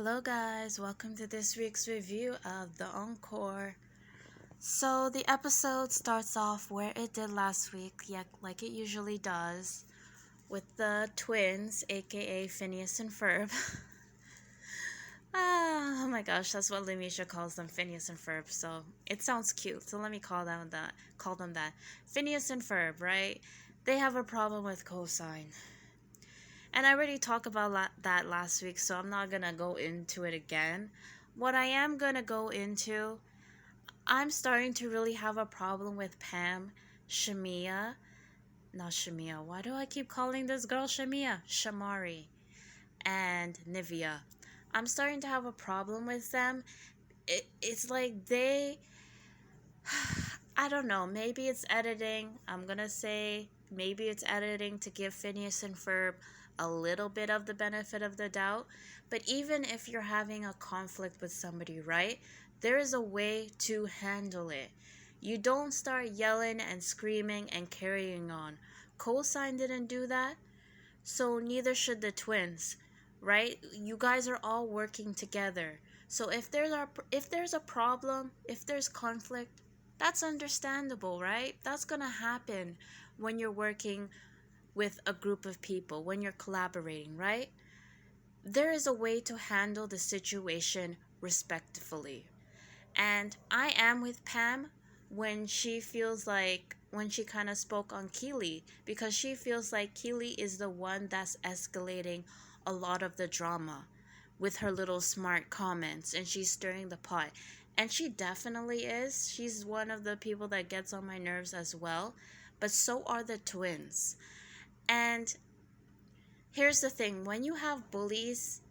Hello, guys. Welcome to this week's review of the Encore. So, the episode starts off where it did last week, yeah, like it usually does, with the twins, aka Phineas and Ferb. Oh my gosh, that's what Lemisha calls them, Phineas and Ferb. So it sounds cute. So let me call them that. Phineas and Ferb, right? They have a problem with cosine. And I already talked about that last week, so I'm not gonna go into it again. What I am gonna go into, I'm starting to really have a problem with Pam, Shamia, not Shamia. Why do I keep calling this girl Shamia? Shamari and Nivea. I'm starting to have a problem with them. It's like I don't know, maybe it's editing. I'm gonna say maybe it's editing to give Phineas and Ferb a little bit of the benefit of the doubt. But even if you're having a conflict with somebody, right? There is a way to handle it. You don't start yelling and screaming and carrying on. Cosine didn't do that, so neither should the twins, right? You guys are all working together. So if there's a problem, if there's conflict, that's understandable, right? That's going to happen when you're working with a group of people, when you're collaborating, right? There is a way to handle the situation respectfully. And I am with Pam when she kind of spoke on Keely, because she feels like Keely is the one that's escalating a lot of the drama with her little smart comments, and she's stirring the pot. And she definitely is. She's one of the people that gets on my nerves as well. But so are the twins. And here's the thing, when you have bullies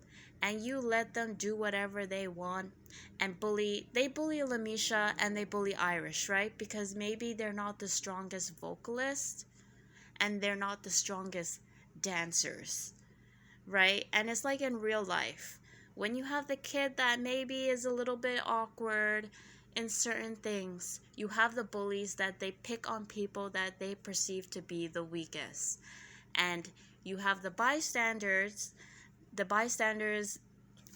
and you let them do whatever they want and they bully Lamisha and they bully Irish, right? Because maybe they're not the strongest vocalists and they're not the strongest dancers, right? And it's like in real life. When you have the kid that maybe is a little bit awkward in certain things, you have the bullies that they pick on people that they perceive to be the weakest. And you have the bystanders, the bystanders,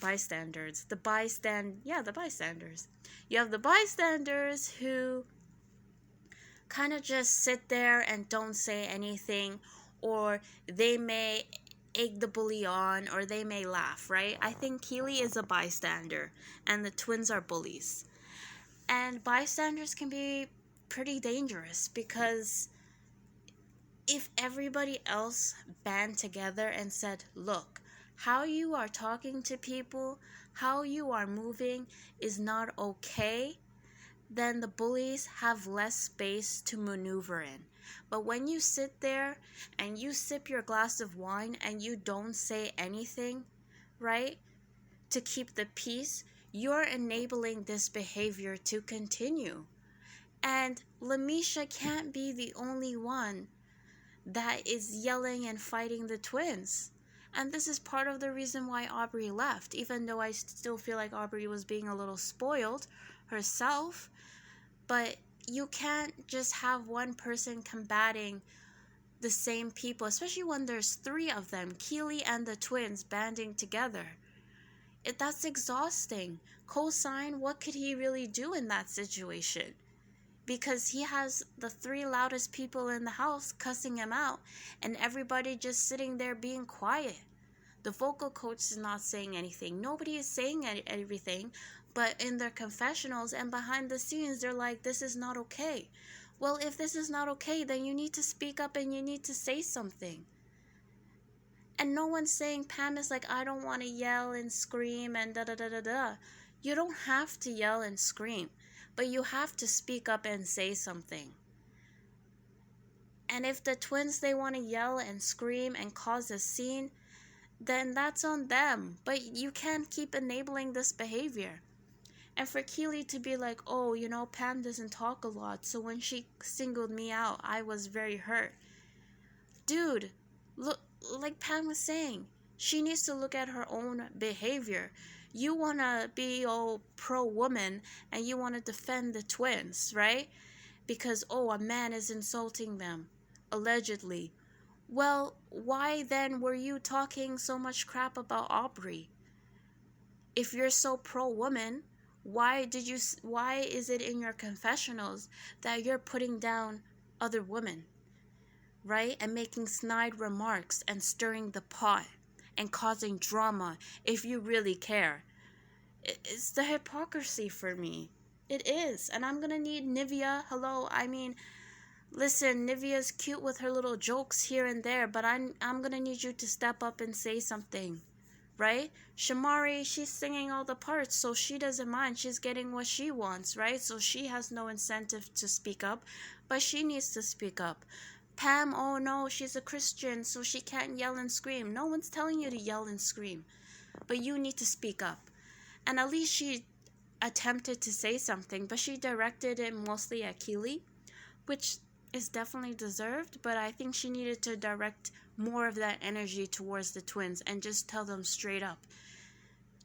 bystanders, the bystand, yeah, the bystanders. You have the bystanders who kind of just sit there and don't say anything, or they may egg the bully on, or they may laugh, right? I think Keely is a bystander, and the twins are bullies. And bystanders can be pretty dangerous because if everybody else band together and said, look, how you are talking to people, how you are moving is not okay, then the bullies have less space to maneuver in. But when you sit there and you sip your glass of wine and you don't say anything, right, to keep the peace, you're enabling this behavior to continue. And Lamisha can't be the only one that is yelling and fighting the twins. And this is part of the reason why Aubrey left, even though I still feel like Aubrey was being a little spoiled herself. But you can't just have one person combating the same people, especially when there's three of them, Keely and the twins banding together. That's exhausting. Cosine, what could he really do in that situation? Because he has the three loudest people in the house cussing him out and everybody just sitting there being quiet. The vocal coach is not saying anything. Nobody is saying everything, but in their confessionals and behind the scenes, they're like, this is not okay. Well, if this is not okay, then you need to speak up and you need to say something. And no one's saying, Pam is like, I don't want to yell and scream and da da da da da. You don't have to yell and scream, but you have to speak up and say something. And if the twins, they want to yell and scream and cause a scene, then that's on them. But you can't keep enabling this behavior. And for Keely to be like, oh, Pam doesn't talk a lot, so when she singled me out, I was very hurt. Dude, look, like Pam was saying, she needs to look at her own behavior. You want to be all pro-woman and you want to defend the twins, right? Because, a man is insulting them, allegedly. Well, why then were you talking so much crap about Aubrey? If you're so pro woman, why is it in your confessionals that you're putting down other women, right? And making snide remarks and stirring the pot and causing drama if you really care. It's the hypocrisy for me. It is. And I'm gonna need Nivea. Hello. I mean, listen, Nivea's cute with her little jokes here and there, but I'm gonna need you to step up and say something, right? Shamari, she's singing all the parts, so she doesn't mind. She's getting what she wants, right? So she has no incentive to speak up, but she needs to speak up. Pam, oh no, she's a Christian, so she can't yell and scream. No one's telling you to yell and scream, but you need to speak up. And at least she attempted to say something, but she directed it mostly at Keely, which is definitely deserved, but I think she needed to direct more of that energy towards the twins and just tell them straight up.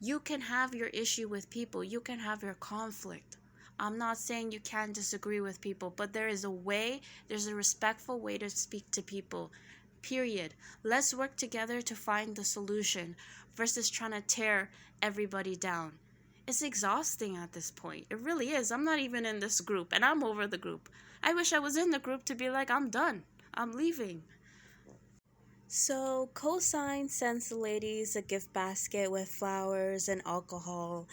You can have your issue with people, you can have your conflict. I'm not saying you can't disagree with people, but there's a respectful way to speak to people. Period. Let's work together to find the solution versus trying to tear everybody down. It's exhausting at this point. It really is. I'm not even in this group, and I'm over the group. I wish I was in the group to be like, I'm done. I'm leaving. So, Cosign sends the ladies a gift basket with flowers and alcohol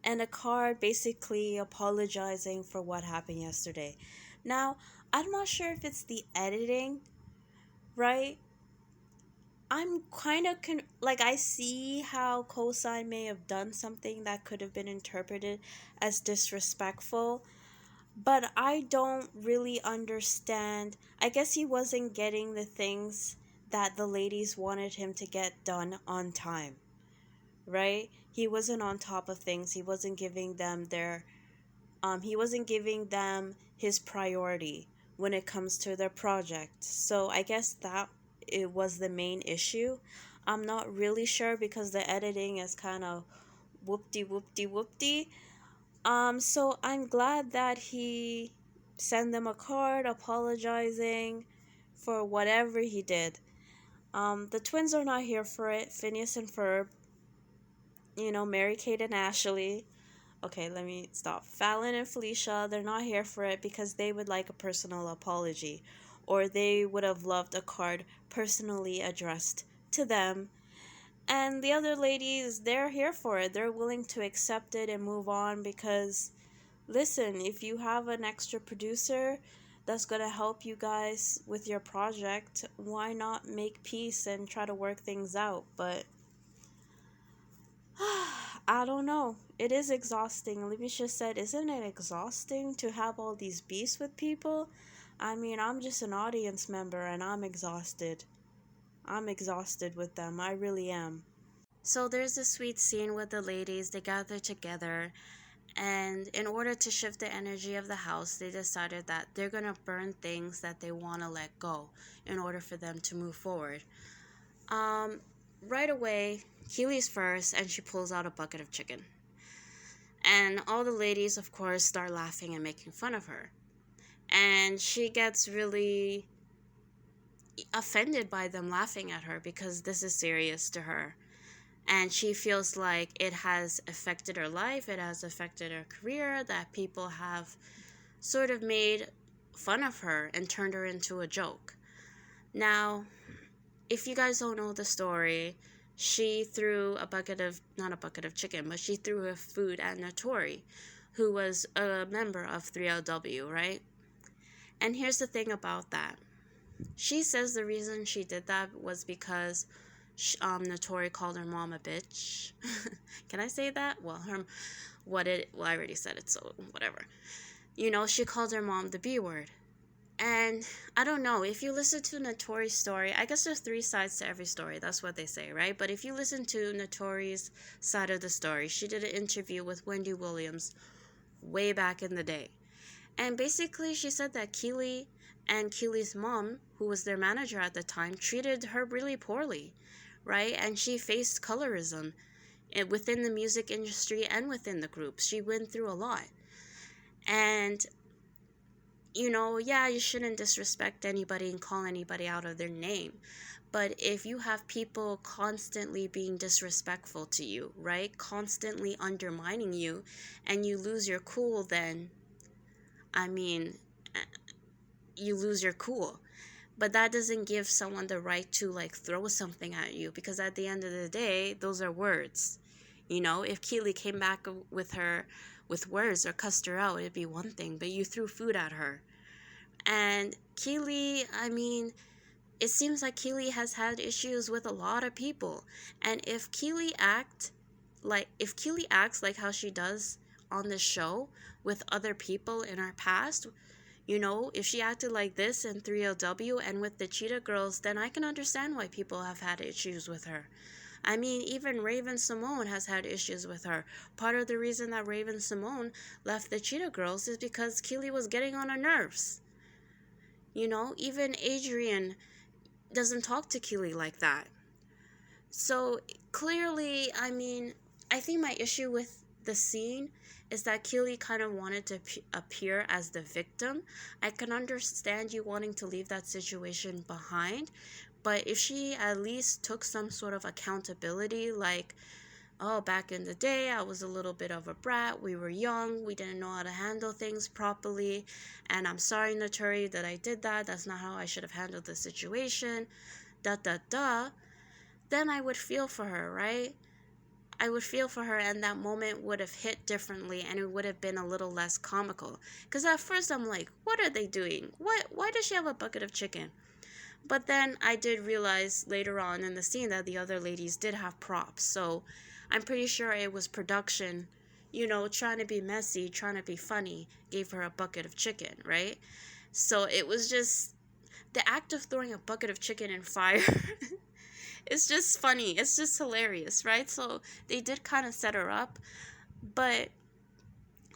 and a card basically apologizing for what happened yesterday. Now, I'm not sure if it's the editing, right? I'm kind of I see how Cosign may have done something that could have been interpreted as disrespectful, but I don't really understand. I guess he wasn't getting the things that the ladies wanted him to get done on time, right? He wasn't on top of things. He wasn't giving them his priority when it comes to their project. So I guess that it was the main issue. I'm not really sure because the editing is kind of whoopty. So I'm glad that he sent them a card apologizing for whatever he did. The twins are not here for it. Phineas and Ferb, Mary Kate and Ashley. Okay, let me stop. Fallon and Felicia, they're not here for it because they would like a personal apology, or they would have loved a card personally addressed to them. And the other ladies, they're here for it. They're willing to accept it and move on because, listen, if you have an extra producer that's going to help you guys with your project, why not make peace and try to work things out? But I don't know. It is exhausting. Libisha said, isn't it exhausting to have all these beefs with people? I mean, I'm just an audience member and I'm exhausted. I'm exhausted with them. I really am. So there's a sweet scene with the ladies. They gather together, and in order to shift the energy of the house, they decided that they're going to burn things that they want to let go in order for them to move forward. Right away, Keely's first, and she pulls out a bucket of chicken. And all the ladies, of course, start laughing and making fun of her. And she gets really offended by them laughing at her because this is serious to her. And she feels like it has affected her life, it has affected her career, that people have sort of made fun of her and turned her into a joke. Now, if you guys don't know the story, she threw not a bucket of chicken, but she threw her food at Notori, who was a member of 3LW, right? And here's the thing about that. She says the reason she did that was because Notori called her mom a bitch. Can I say that? Well, I already said it, so whatever. She called her mom the B word. And I don't know, if you listen to Notori's story, I guess there's 3 sides to every story. That's what they say, right? But if you listen to Notori's side of the story, she did an interview with Wendy Williams way back in the day. And basically, she said that Keely and Keely's mom, who was their manager at the time, treated her really poorly, right? And she faced colorism within the music industry and within the group. She went through a lot. And, you shouldn't disrespect anybody and call anybody out of their name. But if you have people constantly being disrespectful to you, right? Constantly undermining you, and you lose your cool, then, I mean, you lose your cool. But that doesn't give someone the right to like throw something at you, because at the end of the day, those are words. You know, if Keely came back with her with words or cussed her out, it'd be one thing, but you threw food at her. And Keely, I mean, it seems like Keely has had issues with a lot of people. And if Keely acts like how she does on the show with other people in her past, you know, if she acted like this in 3LW and with the Cheetah Girls, then I can understand why people have had issues with her. I mean, even Raven Simone has had issues with her. Part of the reason that Raven Simone left the Cheetah Girls is because Keely was getting on her nerves. You know, even Adrian doesn't talk to Keely like that. So clearly, I mean, I think my issue with the scene is that Keely kind of wanted to appear as the victim. I can understand you wanting to leave that situation behind, but if she at least took some sort of accountability, like, oh, back in the day, I was a little bit of a brat. We were young. We didn't know how to handle things properly. And I'm sorry, Naturi, that I did that. That's not how I should have handled the situation. Da, da, da. Then I would feel for her, right? I would feel for her, and that moment would have hit differently, and it would have been a little less comical. Because at first I'm like, what are they doing? Why does she have a bucket of chicken? But then I did realize later on in the scene that the other ladies did have props. So I'm pretty sure it was production, you know, trying to be messy, trying to be funny, gave her a bucket of chicken, right? So it was just the act of throwing a bucket of chicken in fire. It's just funny. It's just hilarious, right? So they did kind of set her up. But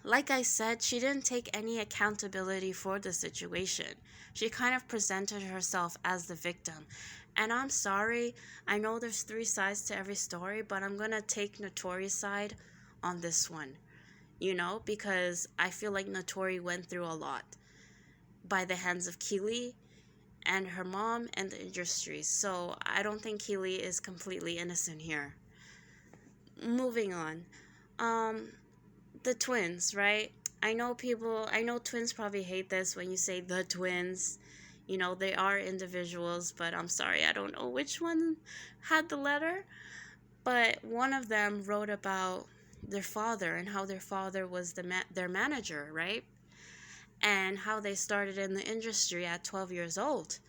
like I said, she didn't take any accountability for the situation. She kind of presented herself as the victim. And I'm sorry, I know there's three sides to every story, but I'm going to take Notori's side on this one, you know, because I feel like Notori went through a lot by the hands of Keely and her mom and the industry. So I don't think Keely is completely innocent here. Moving on. The twins, right? I know twins probably hate this when you say the twins. You know, they are individuals, but I'm sorry, I don't know which one had the letter. But one of them wrote about their father and how their father was their manager, right? And how they started in the industry at 12 years old.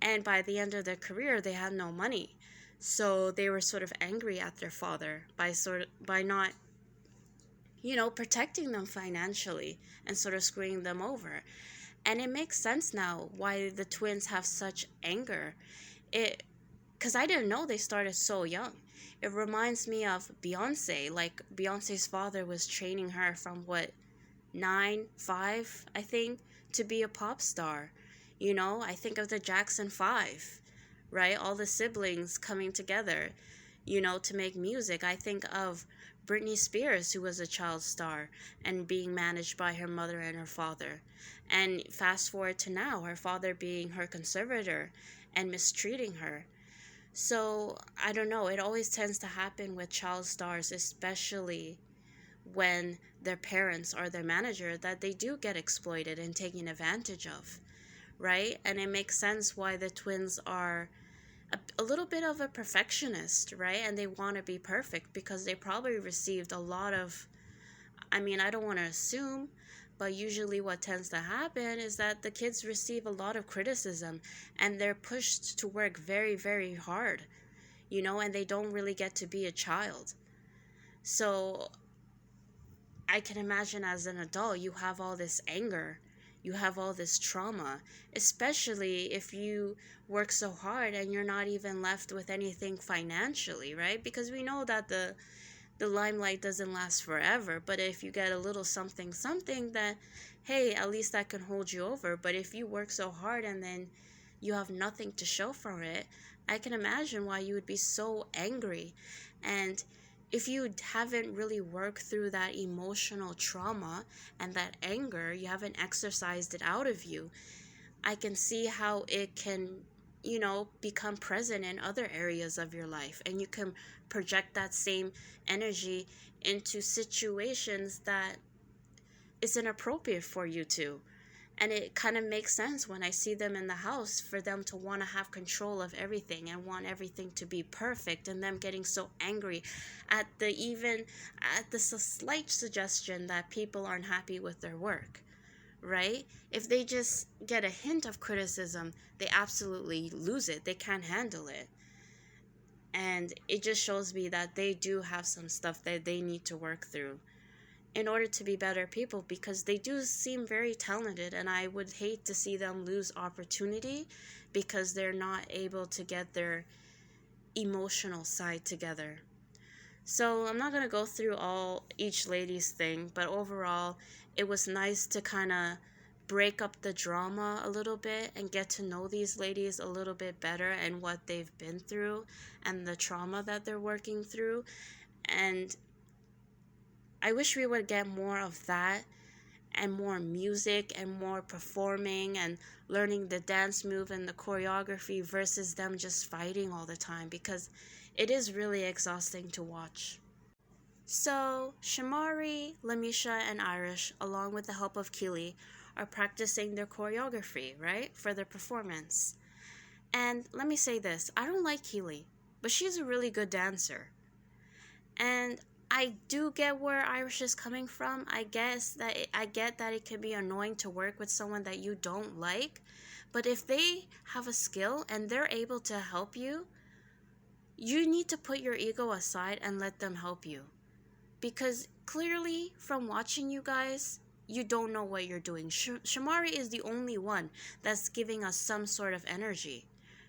And by the end of their career, they had no money. So they were sort of angry at their father by not, you know, protecting them financially and sort of screwing them over. And it makes sense now why the twins have such anger. Because I didn't know they started so young. It reminds me of Beyonce. Like, Beyonce's father was training her from 5, I think, to be a pop star. You know, I think of the Jackson 5, right? All the siblings coming together, you know, to make music. I think of Britney Spears, who was a child star and being managed by her mother and her father. And fast forward to now, her father being her conservator and mistreating her. So, I don't know, it always tends to happen with child stars, especially when their parents are their manager, that they do get exploited and taken advantage of, right? And it makes sense why the twins are a little bit of a perfectionist, right? And they want to be perfect because they probably received a lot of, I mean, I don't want to assume, but usually what tends to happen is that the kids receive a lot of criticism and they're pushed to work very, very hard, you know, and they don't really get to be a child. So I can imagine as an adult, you have all this anger, you have all this trauma, especially if you work so hard and you're not even left with anything financially, right? Because we know that the limelight doesn't last forever, but if you get a little something, then, hey, at least that can hold you over. But if you work so hard and then you have nothing to show for it, I can imagine why you would be so angry. And if you haven't really worked through that emotional trauma and that anger, you haven't exercised it out of you, I can see how it can become present in other areas of your life, and you can project that same energy into situations that is inappropriate for you to. And it kind of makes sense when I see them in the house for them to want to have control of everything and want everything to be perfect, and them getting so angry at the slight suggestion that people aren't happy with their work, right? If they just get a hint of criticism, they absolutely lose it. They can't handle it. And it just shows me that they do have some stuff that they need to work through in order to be better people, because they do seem very talented, and I would hate to see them lose opportunity because they're not able to get their emotional side together. So I'm not going to go through each lady's thing, but overall it was nice to kind of break up the drama a little bit and get to know these ladies a little bit better and what they've been through and the trauma that they're working through. And I wish we would get more of that, and more music and more performing and learning the dance move and the choreography versus them just fighting all the time, because it is really exhausting to watch. So, Shamari, Lamisha, and Irish, along with the help of Keely, are practicing their choreography, right, for their performance. And let me say this, I don't like Keely, but she's a really good dancer. And I do get where Irish is coming from. I get that it can be annoying to work with someone that you don't like, but if they have a skill and they're able to help you, you need to put your ego aside and let them help you. Because clearly, from watching you guys, you don't know what you're doing. Shamari is the only one that's giving us some sort of energy,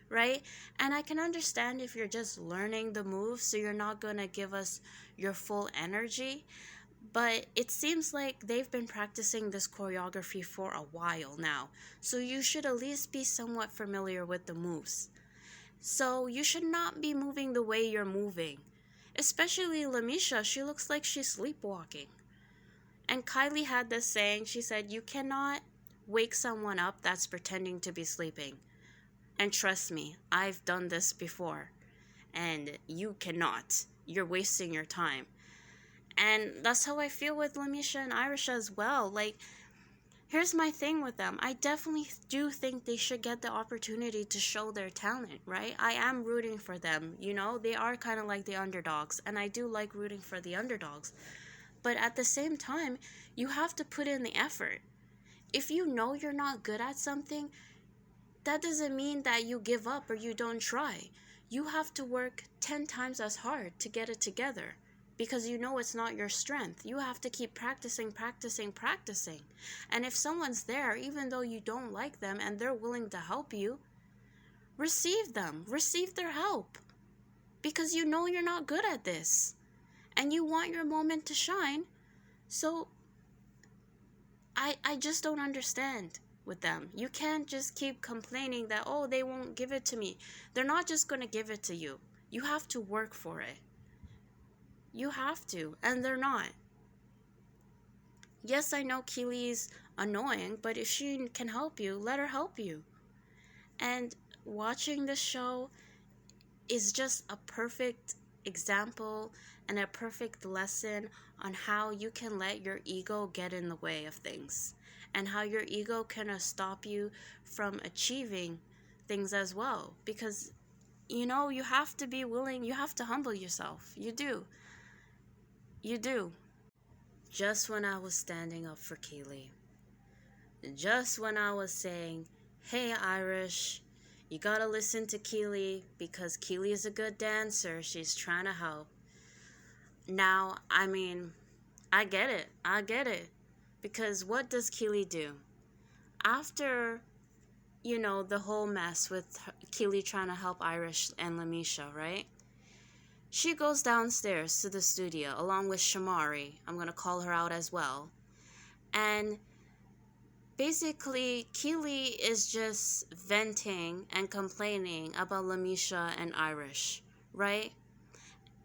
right? And I can understand if you're just learning the moves, so you're not going to give us your full energy. But it seems like they've been practicing this choreography for a while now, so you should at least be somewhat familiar with the moves. So you should not be moving the way you're moving. Especially Lamisha, she looks like she's sleepwalking. And Kylie had this saying, she said, you cannot wake someone up that's pretending to be sleeping. And trust me, I've done this before. And you cannot. You're wasting your time. And that's how I feel with Lamisha and Irish as well. Like, here's my thing with them. I definitely do think they should get the opportunity to show their talent, right? I am rooting for them. They are kind of like the underdogs, and I do like rooting for the underdogs. But at the same time, you have to put in the effort. If you know you're not good at something, that doesn't mean that you give up or you don't try. You have to work 10 times as hard to get it together, because you know it's not your strength. You have to keep practicing, practicing, practicing. And if someone's there, even though you don't like them and they're willing to help you, receive them. Receive their help. Because you know you're not good at this. And you want your moment to shine. So, I just don't understand with them. You can't just keep complaining that, oh, they won't give it to me. They're not just going to give it to you. You have to work for it. You have to, and they're not. Yes, I know Keely's annoying, but if she can help you, let her help you. And watching this show is just a perfect example and a perfect lesson on how you can let your ego get in the way of things, and how your ego can stop you from achieving things as well. Because, you have to be willing, you have to humble yourself. You do. You do. Just when I was standing up for Keely, just when I was saying, hey Irish, you gotta listen to Keely because Keely is a good dancer, she's trying to help. Now, I get it. Because what does Keely do? After, the whole mess with Keely trying to help Irish and Lamisha, right? She goes downstairs to the studio along with Shamari. I'm going to call her out as well. And basically, Keely is just venting and complaining about Lamisha and Irish, right?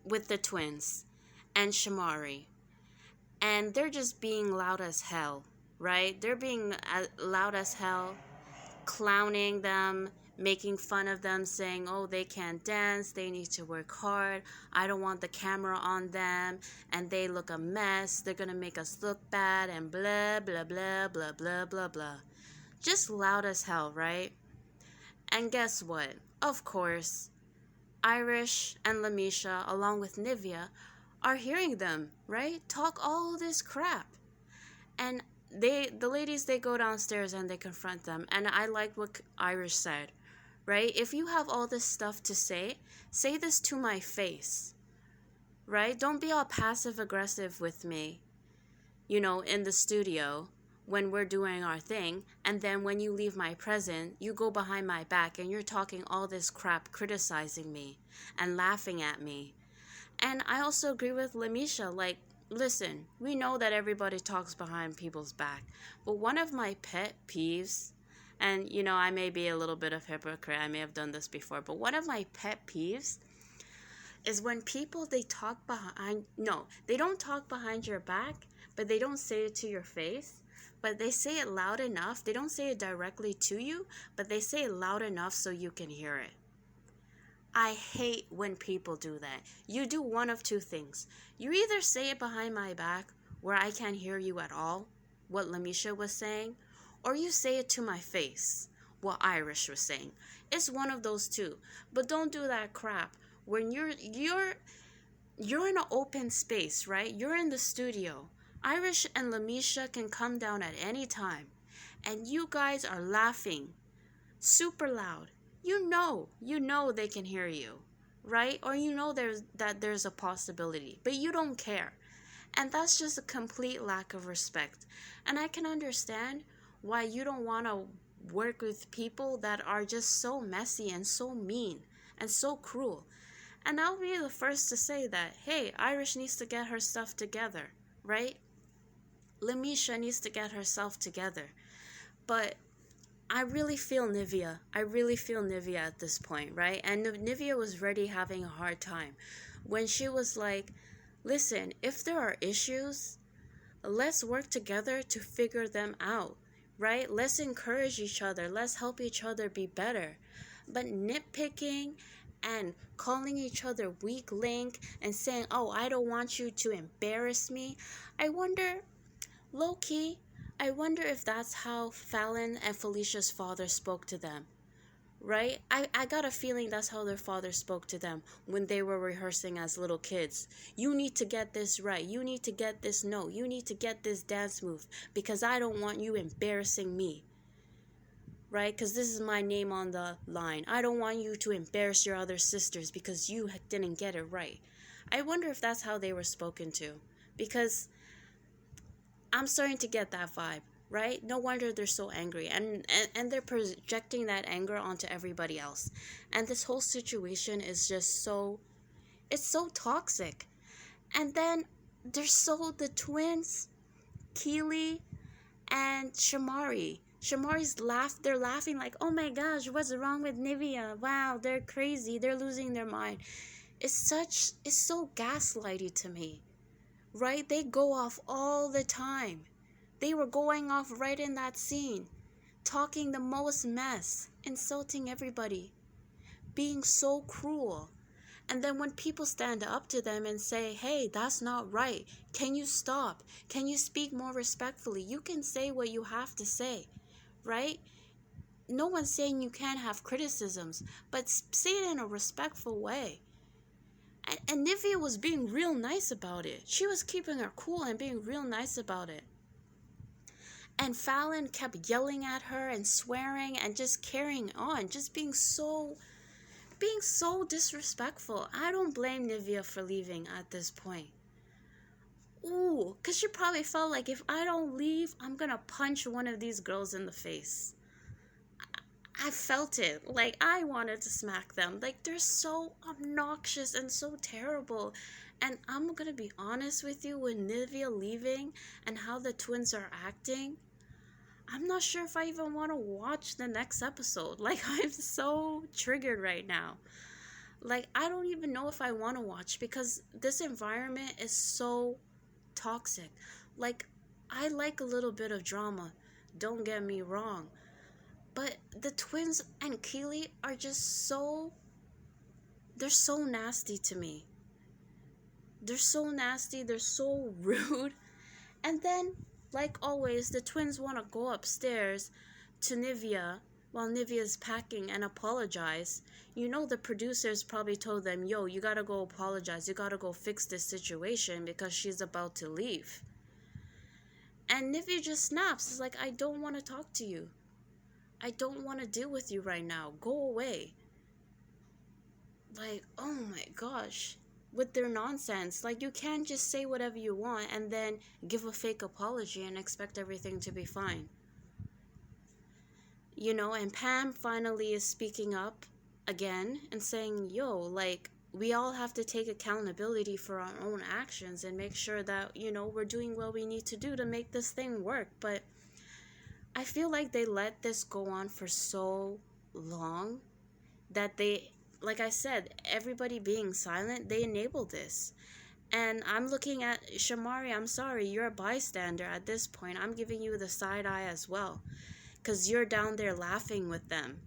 With the twins and Shamari. And they're just being loud as hell, right? They're being loud as hell, clowning them, making fun of them, saying, oh, they can't dance, they need to work hard, I don't want the camera on them, and they look a mess, they're gonna make us look bad, and blah, blah, blah, blah, blah, blah, blah. Just loud as hell, right? And guess what? Of course, Irish and Lamisha, along with Nivea, are hearing them, right? Talk all this crap. And the ladies, they go downstairs and they confront them. And I like what Irish said, right? If you have all this stuff to say this to my face, right? Don't be all passive aggressive with me, in the studio when we're doing our thing. And then when you leave my presence, you go behind my back and you're talking all this crap, criticizing me and laughing at me. And I also agree with Lamisha, like, listen, we know that everybody talks behind people's back, but one of my pet peeves, and I may be a little bit of hypocrite, I may have done this before, but one of my pet peeves is when people, they talk behind, no, they don't talk behind your back, but they don't say it to your face, but they say it loud enough. They don't say it directly to you, but they say it loud enough so you can hear it. I hate when people do that. You do one of two things. You either say it behind my back where I can't hear you at all, what Lamisha was saying, or you say it to my face, what Irish was saying. It's one of those two. But don't do that crap when you're in an open space, right? You're in the studio. Irish and Lamisha can come down at any time, and you guys are laughing super loud. You know they can hear you, right? Or there's a possibility, but you don't care. And that's just a complete lack of respect. And I can understand why you don't want to work with people that are just so messy and so mean and so cruel. And I'll be the first to say that, hey, Irish needs to get her stuff together, right? Lamisha needs to get herself together. But I really feel Nivea. At this point, right? And Nivea was already having a hard time when she was like, listen, if there are issues, let's work together to figure them out, right? Let's encourage each other. Let's help each other be better. But nitpicking and calling each other weak link and saying, oh, I don't want you to embarrass me. I wonder if that's how Fallon and Felicia's father spoke to them, right? I got a feeling that's how their father spoke to them when they were rehearsing as little kids. You need to get this right. You need to get this note. You need to get this dance move because I don't want you embarrassing me, right? Because this is my name on the line. I don't want you to embarrass your other sisters because you didn't get it right. I wonder if that's how they were spoken to, because I'm starting to get that vibe, right? No wonder they're so angry, and they're projecting that anger onto everybody else. And this whole situation is just it's so toxic. And then there's the twins, Keely and Shamari. They're laughing like, oh my gosh, what's wrong with Nivea? Wow, they're crazy, they're losing their mind. It's so gaslighty to me. Right? They go off all the time. They were going off right in that scene, talking the most mess, insulting everybody, being so cruel. And then when people stand up to them and say, hey, that's not right, can you stop? Can you speak more respectfully? You can say what you have to say, right? No one's saying you can't have criticisms, but say it in a respectful way. And Nivea was being real nice about it. She was keeping her cool and being real nice about it. And Fallon kept yelling at her and swearing and just carrying on, just being so disrespectful. I don't blame Nivea for leaving at this point. Ooh, because she probably felt like if I don't leave, I'm going to punch one of these girls in the face. I felt it. Like, I wanted to smack them. Like, they're so obnoxious and so terrible. And I'm gonna be honest with you, with Nivea leaving and how the twins are acting, I'm not sure if I even want to watch the next episode. Like, I'm so triggered right now. Like, I don't even know if I want to watch, because this environment is so toxic. Like, I like a little bit of drama, don't get me wrong. But the twins and Keely are just so, they're so nasty to me. They're so nasty, they're so rude. And then, like always, the twins want to go upstairs to Nivea while Nivea's packing and apologize. You know, the producers probably told them, yo, you gotta go apologize. You gotta go fix this situation because she's about to leave. And Nivea just snaps. It's like, I don't want to talk to you. I don't want to deal with you right now. Go away. Like, oh my gosh. With their nonsense. Like, you can't just say whatever you want and then give a fake apology and expect everything to be fine. You know, and Pam finally is speaking up again and saying, yo, like, we all have to take accountability for our own actions and make sure that, you know, we're doing what we need to do to make this thing work. But I feel like they let this go on for so long that they, like I said, everybody being silent, they enabled this. And I'm looking at Shamari, I'm sorry, you're a bystander at this point. I'm giving you the side eye as well. Because you're down there laughing with them,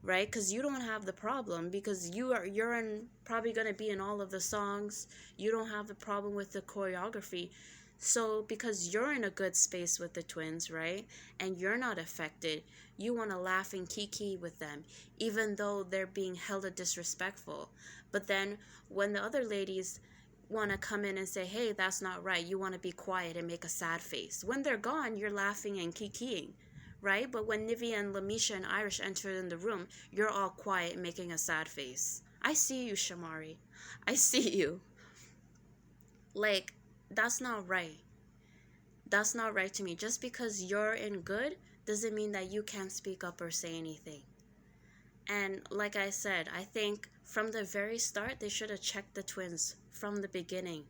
right? Because you don't have the problem, because you're in, probably going to be in all of the songs. You don't have the problem with the choreography. So because you're in a good space with the twins, right, and you're not affected, you want to laugh and kiki with them, even though they're being hella disrespectful. But then when the other ladies want to come in and say, hey, that's not right, you want to be quiet and make a sad face. When they're gone, you're laughing and kikiing, right? But when Nivea and Lamisha and Irish entered in the room, you're all quiet and making a sad face. I see you, Shamari. I see you. Like, that's not right. That's not right to me. Just because you're in good doesn't mean that you can't speak up or say anything. And like I said, I think from the very start, they should have checked the twins from the beginning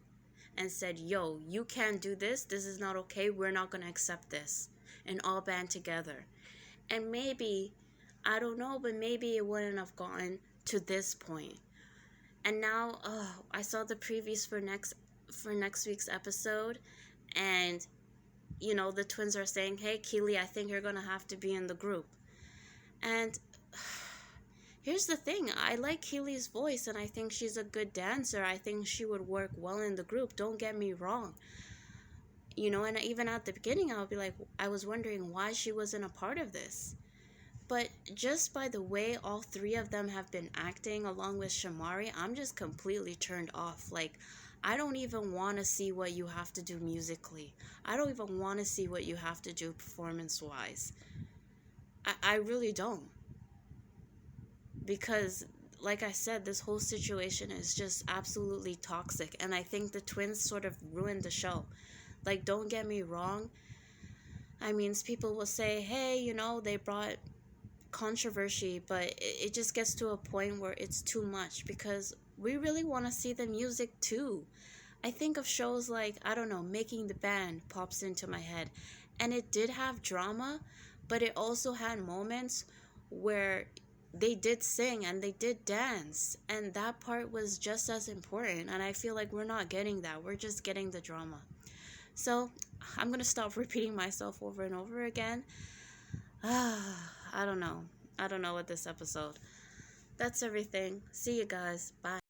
and said, yo, you can't do this. This is not okay. We're not going to accept this. And all band together. And maybe, I don't know, but maybe it wouldn't have gotten to this point. And now, I saw the previews for next week's episode, and you know, the twins are saying, hey, Keely, I think you're gonna have to be in the group. And here's the thing, I like Keely's voice, and I think she's a good dancer. I think she would work well in the group, don't get me wrong. You know, and even at the beginning, I was wondering why she wasn't a part of this. But just by the way all three of them have been acting, along with Shamari, I'm just completely turned off. Like, I don't even want to see what you have to do musically. I don't even want to see what you have to do performance-wise. I really don't. Because, like I said, this whole situation is just absolutely toxic. And I think the twins sort of ruined the show. Like, don't get me wrong. I mean, people will say, hey, you know, they brought controversy, but it just gets to a point where it's too much, because we really want to see the music too. I think of shows like, I don't know, Making the Band pops into my head, and it did have drama, but it also had moments where they did sing and they did dance, and that part was just as important. And I feel like we're not getting that, we're just getting the drama. So I'm gonna stop repeating myself over and over again. I don't know with this episode. That's everything. See you guys. Bye.